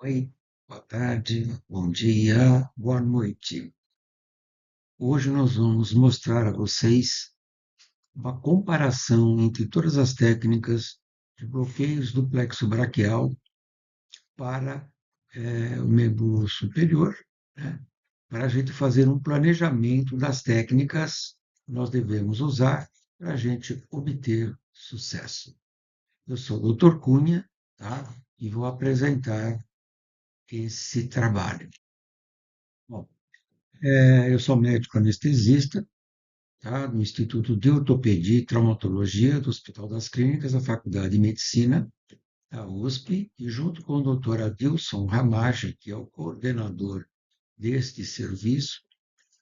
Oi, boa tarde, bom dia, boa noite. Hoje nós vamos mostrar a vocês uma comparação entre todas as técnicas de bloqueios do plexo braquial para o membro superior, né? Para a gente fazer um planejamento das técnicas que nós devemos usar para a gente obter sucesso. Eu sou o Dr. Cunha, tá? E vou apresentar esse trabalho. Bom, eu sou médico anestesista, tá? Do Instituto de Ortopedia e Traumatologia do Hospital das Clínicas, da Faculdade de Medicina da USP, e junto com o doutor Adilson Ramage, que é o coordenador deste serviço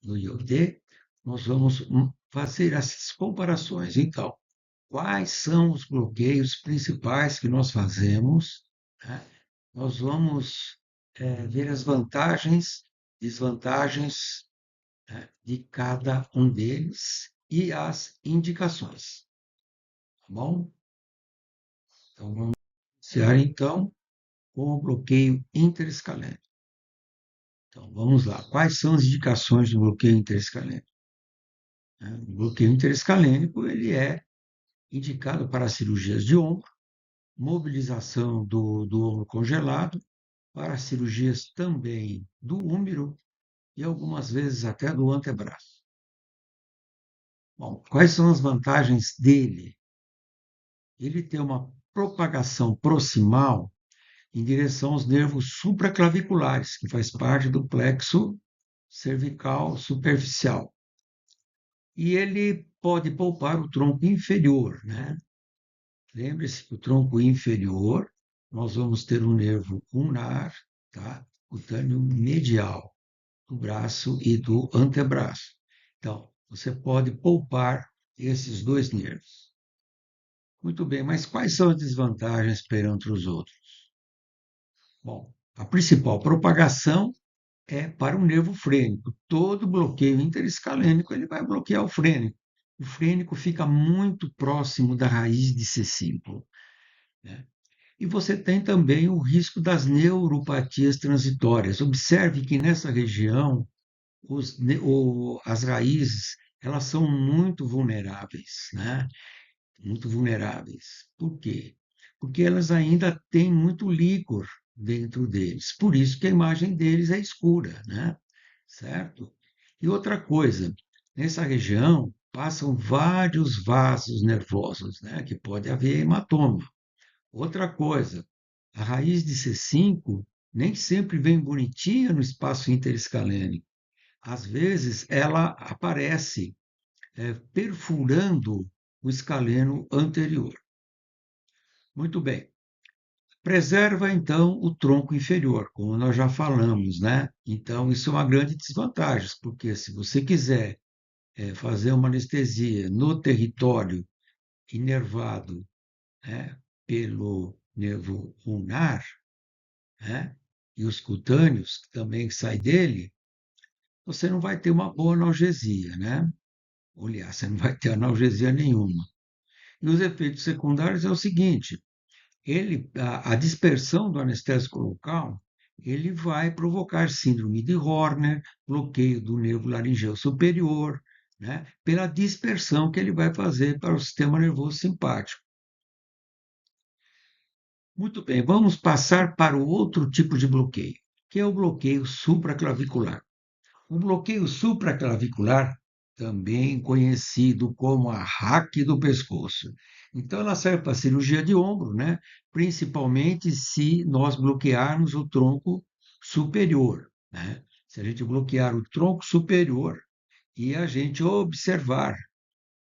no IOT, nós vamos fazer essas comparações. Então, quais são os bloqueios principais que nós fazemos, né? Nós vamos ver as vantagens, desvantagens, né, de cada um deles e as indicações, tá bom? Então, vamos iniciar então com o bloqueio interescalênico. Então, vamos lá. Quais são as indicações do bloqueio interescalênico? O bloqueio interescalênico ele é indicado para cirurgias de ombro, mobilização do ombro congelado, para cirurgias também do úmero e algumas vezes até do antebraço. Bom, quais são as vantagens dele? Ele tem uma propagação proximal em direção aos nervos supraclaviculares, que faz parte do plexo cervical superficial. E ele pode poupar o tronco inferior, né? Lembre-se que o tronco inferior, nós vamos ter um nervo ulnar, tá? Cutâneo medial, do braço e do antebraço. Então, você pode poupar esses dois nervos. Muito bem, mas quais são as desvantagens perante os outros? Bom, a principal propagação é para o nervo frênico. Todo bloqueio interescalênico ele vai bloquear o frênico. O frênico fica muito próximo da raiz de C5, né? E você tem também o risco das neuropatias transitórias. Observe que nessa região as raízes elas são muito vulneráveis, né? Muito vulneráveis. Por quê? Porque elas ainda têm muito líquor dentro deles. Por isso que a imagem deles é escura, né? Certo? E outra coisa, nessa região passam vários vasos nervosos, né? Que pode haver hematoma. Outra coisa, a raiz de C5 nem sempre vem bonitinha no espaço interescalênico. Às vezes ela aparece perfurando o escaleno anterior. Muito bem. Preserva, então, o tronco inferior, como nós já falamos, né? Então, isso é uma grande desvantagem, porque se você quiser fazer uma anestesia no território inervado, né, pelo nervo ulnar, né, e os cutâneos, que também saem dele, você não vai ter uma boa analgesia, né? Aliás, você não vai ter analgesia nenhuma. E os efeitos secundários é o seguinte: a dispersão do anestésico local, ele vai provocar síndrome de Horner, bloqueio do nervo laringeu superior, né, pela dispersão que ele vai fazer para o sistema nervoso simpático. Muito bem, vamos passar para o outro tipo de bloqueio, que é o bloqueio supraclavicular. O bloqueio supraclavicular, também conhecido como a hack do pescoço. Então, ela serve para cirurgia de ombro, né? Principalmente se nós bloquearmos o tronco superior, né? Se a gente bloquear o tronco superior e a gente observar,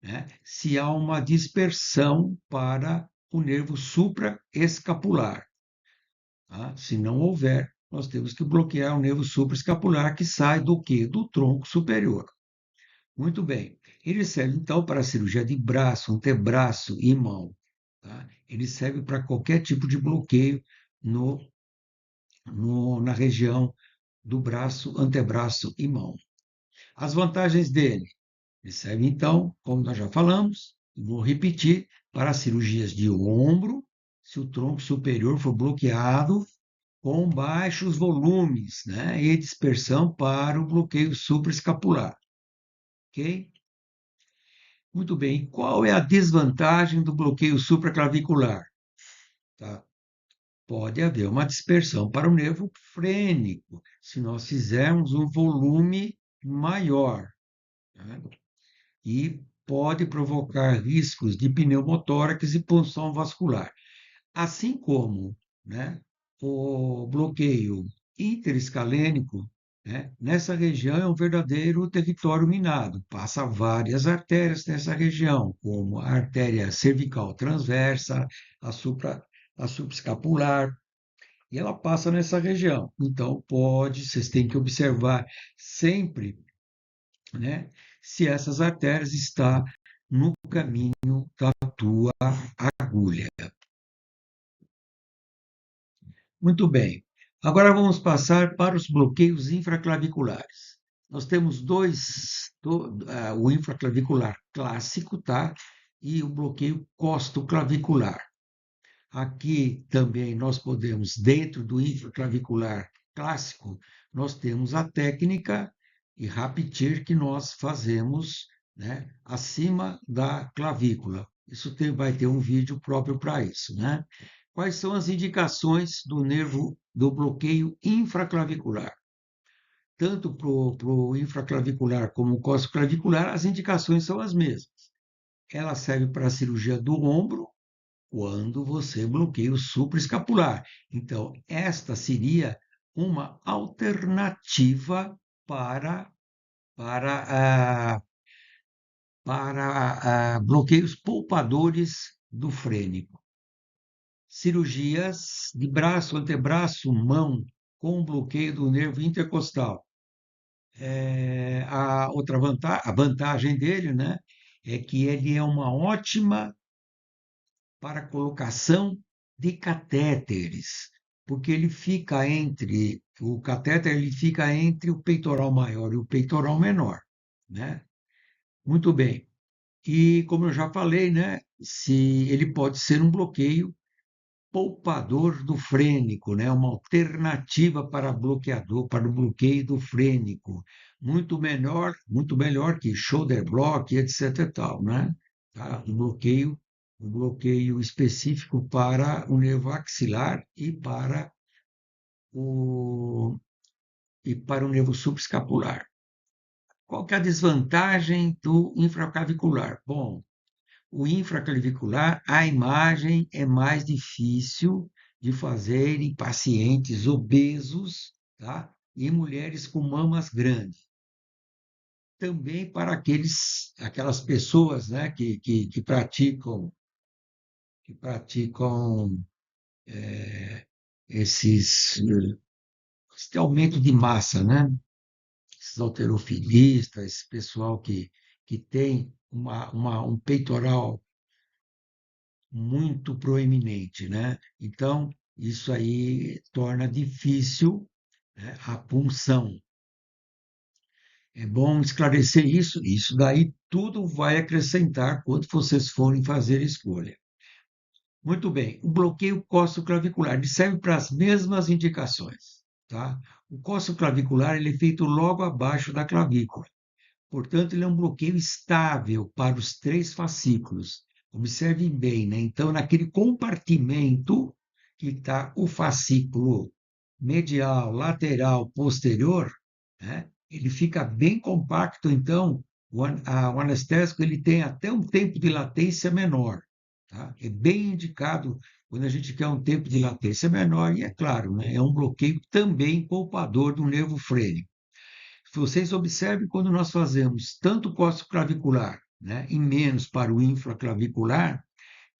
né, se há uma dispersão para o nervo supraescapular. Tá? Se não houver, nós temos que bloquear o nervo supraescapular que sai do quê? Do tronco superior. Muito bem. Ele serve então para a cirurgia de braço, antebraço e mão. Tá? Ele serve para qualquer tipo de bloqueio no, na região do braço, antebraço e mão. As vantagens dele. Ele serve então, como nós já falamos, vou repetir, para cirurgias de ombro, se o tronco superior for bloqueado com baixos volumes, né, e dispersão para o bloqueio supraescapular, ok? Muito bem. Qual é a desvantagem do bloqueio supraclavicular? Tá? Pode haver uma dispersão para o nervo frênico, se nós fizermos um volume maior, né? E pode provocar riscos de pneumotórax e punção vascular. Assim como, né, o bloqueio interescalênico, né, nessa região é um verdadeiro território minado. Passa várias artérias nessa região, como a artéria cervical transversa, a, supra, a subescapular, e ela passa nessa região. Então, vocês têm que observar sempre, né, se essas artérias estão no caminho da tua agulha. Muito bem. Agora vamos passar para os bloqueios infraclaviculares. Nós temos o infraclavicular clássico, tá? E o bloqueio costoclavicular. Aqui também nós podemos, dentro do infraclavicular clássico, nós temos a técnica e repetir que nós fazemos, né, acima da clavícula. Vai ter um vídeo próprio para isso, né? Quais são as indicações do nervo do bloqueio infraclavicular? Tanto para o infraclavicular como o costoclavicular, as indicações são as mesmas. Ela serve para a cirurgia do ombro, quando você bloqueia o supraescapular. Então, esta seria uma alternativa para, bloqueios poupadores do frênico. Cirurgias de braço, antebraço, mão, com bloqueio do nervo intercostal. A vantagem dele, né, é que ele é uma ótima para colocação de catéteres, porque o catéter ele fica entre o peitoral maior e o peitoral menor, né? Muito bem. E como eu já falei, né, se ele pode ser um bloqueio poupador do frênico, né, uma alternativa para bloqueador, para o bloqueio do frênico, muito melhor que shoulder block, etc e tal, né? Tá? Um bloqueio específico para o nervo axilar o, e para o nervo subescapular. Qual que é a desvantagem do infraclavicular? Bom, o infraclavicular, a imagem é mais difícil de fazer em pacientes obesos, tá? E mulheres com mamas grandes. Também para aquelas pessoas, né, que praticam esses, esse aumento de massa, né? Esses halterofilistas, esse pessoal que tem um peitoral muito proeminente, né? Então, isso aí torna difícil, né, a punção. É bom esclarecer isso, isso daí tudo vai acrescentar quando vocês forem fazer a escolha. Muito bem, o bloqueio costoclavicular, ele serve para as mesmas indicações, tá? O costoclavicular, ele é feito logo abaixo da clavícula. Portanto, ele é um bloqueio estável para os três fascículos. Observem bem, né? Então, naquele compartimento que está o fascículo medial, lateral, posterior, né? Ele fica bem compacto, então o anestésico ele tem até um tempo de latência menor. Tá? É bem indicado quando a gente quer um tempo de latência menor, e é claro, né? É um bloqueio também poupador do nervo frênico. Se vocês observem, quando nós fazemos tanto o costoclavicular, né, e menos para o infraclavicular,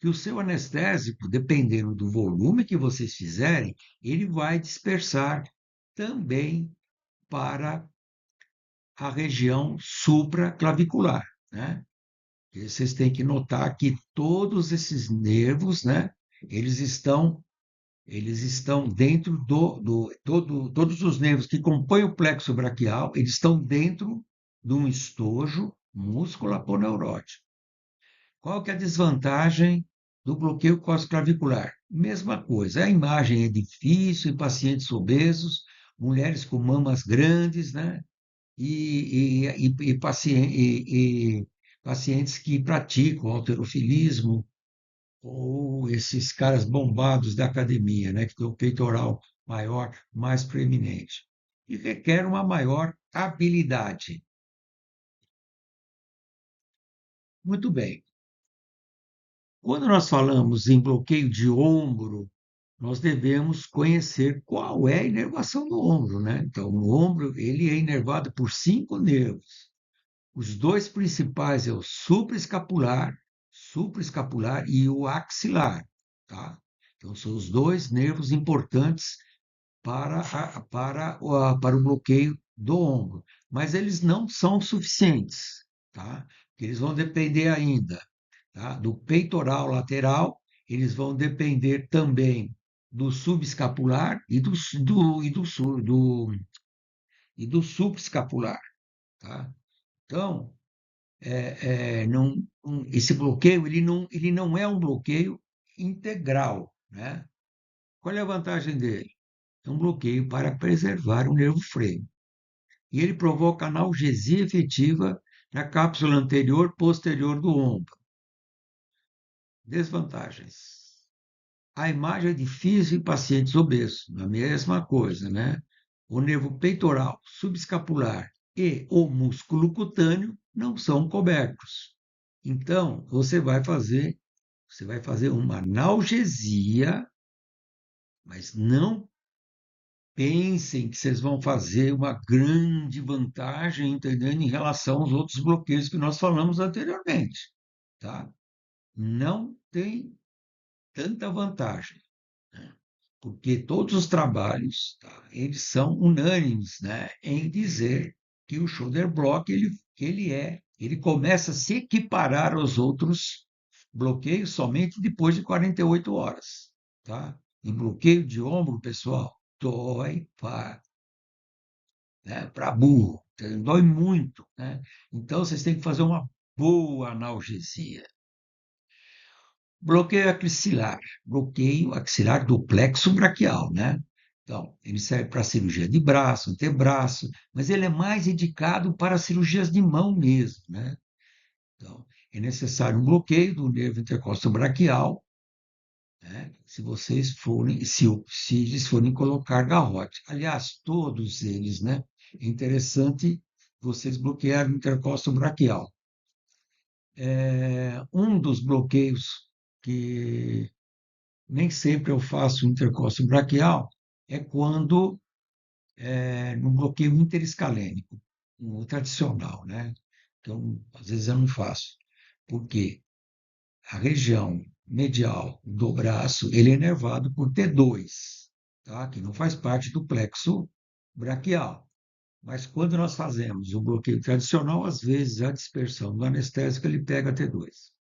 que o seu anestésico, dependendo do volume que vocês fizerem, ele vai dispersar também para a região supraclavicular, né? E vocês têm que notar que todos esses nervos, né, eles estão eles estão dentro todos os nervos que compõem o plexo braquial, eles estão dentro de um estojo músculo-aponeurótico. Qual que é a desvantagem do bloqueio costoclavicular. Mesma coisa, a imagem é difícil em pacientes obesos, mulheres com mamas grandes, né? E pacientes que praticam halterofilismo ou esses caras bombados da academia, né? Que tem o peitoral maior, mais proeminente. E requer uma maior habilidade. Muito bem. Quando nós falamos em bloqueio de ombro, nós devemos conhecer qual é a inervação do ombro, né? Então, o ombro, ele é inervado por 5 nervos. Os dois principais é o supraescapular e o axilar, tá? Então, são os dois nervos importantes para o bloqueio do ombro. Mas eles não são suficientes, tá? Eles vão depender ainda, tá? Do peitoral lateral, eles vão depender também do subescapular e do subescapular, tá? Então, esse bloqueio ele não é um bloqueio integral, né? Qual é a vantagem dele? É um bloqueio para preservar o nervo freio. E ele provoca analgesia efetiva na cápsula anterior posterior do ombro. Desvantagens. A imagem é difícil em pacientes obesos, a mesma coisa, né? O nervo peitoral, subescapular e o músculo cutâneo não são cobertos. Então, você vai fazer uma analgesia, mas não pensem que vocês vão fazer uma grande vantagem, entendendo, em relação aos outros bloqueios que nós falamos anteriormente, tá? Não tem tanta vantagem, né? Porque todos os trabalhos, tá, eles são unânimes, né, em dizer que o shoulder block ele começa a se equiparar aos outros bloqueios somente depois de 48 horas, tá? E bloqueio de ombro, pessoal, dói para, né, para burro, dói muito, né? Então vocês têm que fazer uma boa analgesia. Bloqueio axilar do plexo braquial, né? Então, ele serve para cirurgia de braço, antebraço, mas ele é mais indicado para cirurgias de mão mesmo, né? Então, é necessário um bloqueio do nervo intercostal braquial, né? Se eles forem colocar garrote. Aliás, todos eles, né? É interessante vocês bloquearem o intercostal braquial. Um dos bloqueios que nem sempre eu faço intercostal braquial, é quando no bloqueio interescalênico, o tradicional, né? Então, às vezes eu não faço. Por quê? A região medial do braço, ele é inervado por T2, tá? Que não faz parte do plexo braquial. Mas quando nós fazemos o bloqueio tradicional, às vezes a dispersão do anestésico ele pega T2.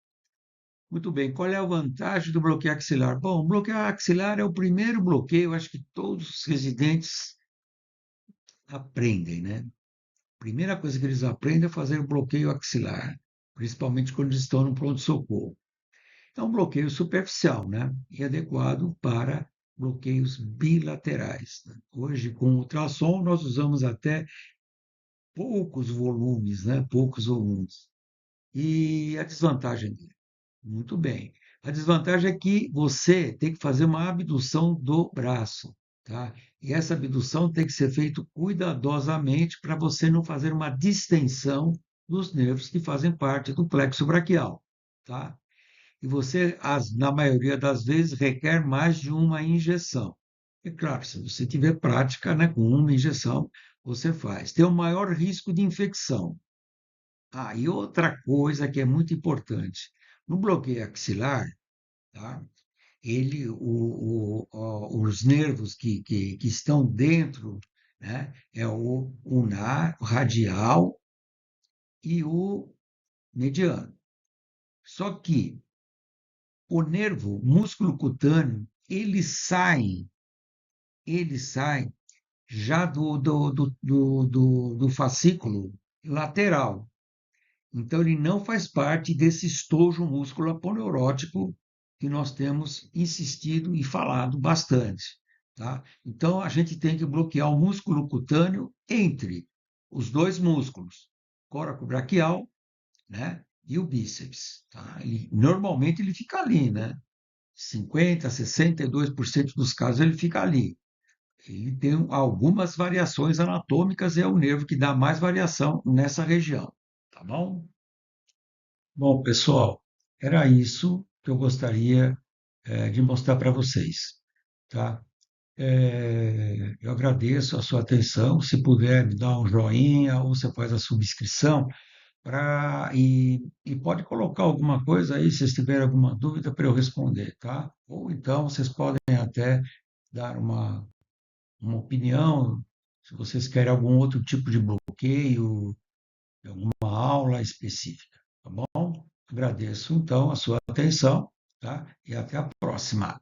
Muito bem, qual é a vantagem do bloqueio axilar? Bom, o bloqueio axilar é o primeiro bloqueio, acho que todos os residentes aprendem, né? Primeira coisa que eles aprendem é fazer o bloqueio axilar, principalmente quando eles estão no pronto-socorro. É um bloqueio superficial, né? E adequado para bloqueios bilaterais, né? Hoje, com ultrassom, nós usamos até poucos volumes, né? Poucos volumes. E a desvantagem dele? Muito bem. A desvantagem é que você tem que fazer uma abdução do braço, tá? E essa abdução tem que ser feita cuidadosamente para você não fazer uma distensão dos nervos que fazem parte do plexo braquial, tá? E você, na maioria das vezes, requer mais de uma injeção. É claro, se você tiver prática, né, com uma injeção, você faz. Tem o maior risco de infecção. Ah, e outra coisa que é muito importante, no bloqueio axilar, tá? Os nervos que estão dentro, né, é o ulnar, o radial e o mediano. Só que o nervo músculo cutâneo, ele sai já do fascículo lateral. Então, ele não faz parte desse estojo músculo aponeurótico que nós temos insistido e falado bastante, tá? Então, a gente tem que bloquear o músculo cutâneo entre os dois músculos, coracobraquial, né, e o bíceps, tá? Normalmente ele fica ali, né? 50, 62% dos casos ele fica ali. Ele tem algumas variações anatômicas e é o nervo que dá mais variação nessa região, tá bom? Bom, pessoal, era isso que eu gostaria de mostrar para vocês, tá? Eu agradeço a sua atenção. Se puder me dar um joinha ou você faz a subscrição e pode colocar alguma coisa aí, se vocês tiverem alguma dúvida para eu responder, tá? Ou então vocês podem até dar uma opinião, se vocês querem algum outro tipo de bloqueio, alguma aula específica, tá bom? Agradeço então a sua atenção, tá? E até a próxima.